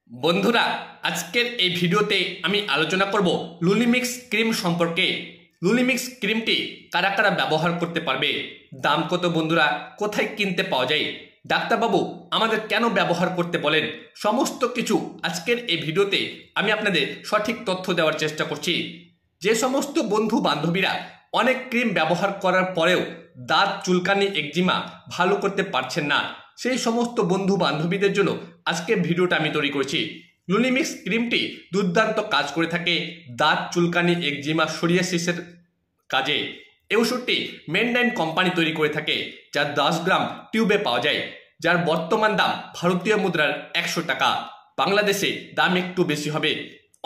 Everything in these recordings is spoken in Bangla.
বন্ধুরা, আজকের এই ভিডিওতে আমি আলোচনা করব লুলিমিক্স ক্রিম সম্পর্কে। লুলিমিক্স ক্রিমটি কারা কারা ব্যবহার করতে পারবে, দাম কত বন্ধুরা, কোথায় কিনতে পাওয়া যায়, ডাক্তারবাবু আমাদের কেন ব্যবহার করতে বলেন, সমস্ত কিছু আজকের এই ভিডিওতে আমি আপনাদের সঠিক তথ্য দেওয়ার চেষ্টা করছি। যে সমস্ত বন্ধু বান্ধবীরা অনেক ক্রিম ব্যবহার করার পরেও দাঁত চুলকানি একজিমা ভালো করতে পারছেন না, সেই সমস্ত বন্ধু বান্ধবীদের জন্য আজকের ভিডিওটা আমি তৈরি করছি। লুলিমিক্স ক্রিমটি দুর্দান্ত কাজ করে থাকে দাঁত চুলকানি একজিমা সোরিয়াসিসের কাজে। এই ওষুধটি মেনডাইন কোম্পানি তৈরি করে থাকে, যা 10 গ্রাম টিউবে পাওয়া যায়, যার বর্তমান দাম ভারতীয় মুদ্রার 100 টাকা। বাংলাদেশে দাম একটু বেশি হবে।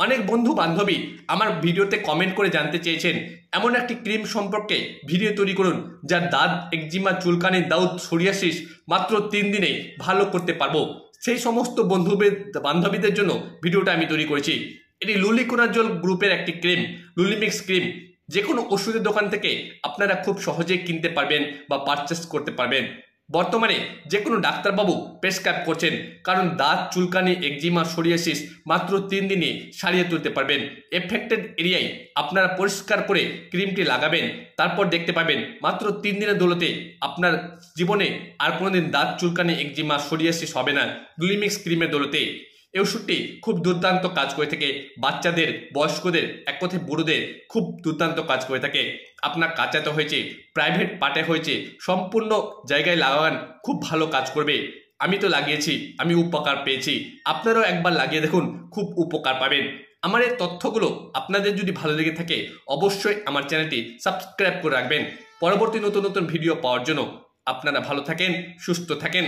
অনেক বন্ধু বান্ধবী আমার ভিডিওতে কমেন্ট করে জানতে চেয়েছেন এমন একটি ক্রিম সম্পর্কে ভিডিও তৈরি করুন, যার দাঁত একজিমা চুলকানি দাউদ সোরিয়াসিস মাত্র 3 দিনে ভালো করতে পারবো। সেই সমস্ত বন্ধু বান্ধবীদের জন্য ভিডিওটা আমি তৈরি করেছি। এটি লুলিকোনাজল গ্রুপের একটি ক্রিম, লুলিমিক্স ক্রিম। যে কোনো ওষুধের দোকান থেকে আপনারা খুব সহজেই কিনতে পারবেন বা পারচেস করতে পারবেন। বর্তমানে যে কোনো ডাক্তারবাবু প্রেসক্রাইব করছেন, কারণ দাঁত চুলকানি একজিমা সোরিয়াসিস মাত্র 3 দিনে সারিয়ে তুলতে পারবেন। এফেক্টেড এরিয়ায় আপনারা পরিষ্কার করে ক্রিমটি লাগাবেন, তারপর দেখতে পাবেন মাত্র 3 দিনের দৌলতে আপনার জীবনে আর কোনোদিন দাঁত চুলকানি একজিমা সোরিয়াসিস হবে না, লুলিমিক্স ক্রিমের দৌলতে। এই ওষুধটি খুব দুর্দান্ত কাজ করে থাকে বাচ্চাদের, বয়স্কদের, এক কথায় বুড়োদের খুব দুর্দান্ত কাজ করে থাকে। আপনার কাঁচাতে হয়েছে, প্রাইভেট পার্টে হয়েছে, সম্পূর্ণ জায়গায় লাগান, খুব ভালো কাজ করবে। আমি তো লাগিয়েছি, আমি উপকার পেয়েছি। আপনারাও একবার লাগিয়ে দেখুন, খুব উপকার পাবেন। আমার এই তথ্যগুলো আপনাদের যদি ভালো লেগে থাকে অবশ্যই আমার চ্যানেলটি সাবস্ক্রাইব করে রাখবেন পরবর্তী নতুন নতুন ভিডিও পাওয়ার জন্য। আপনারা ভালো থাকেন, সুস্থ থাকেন।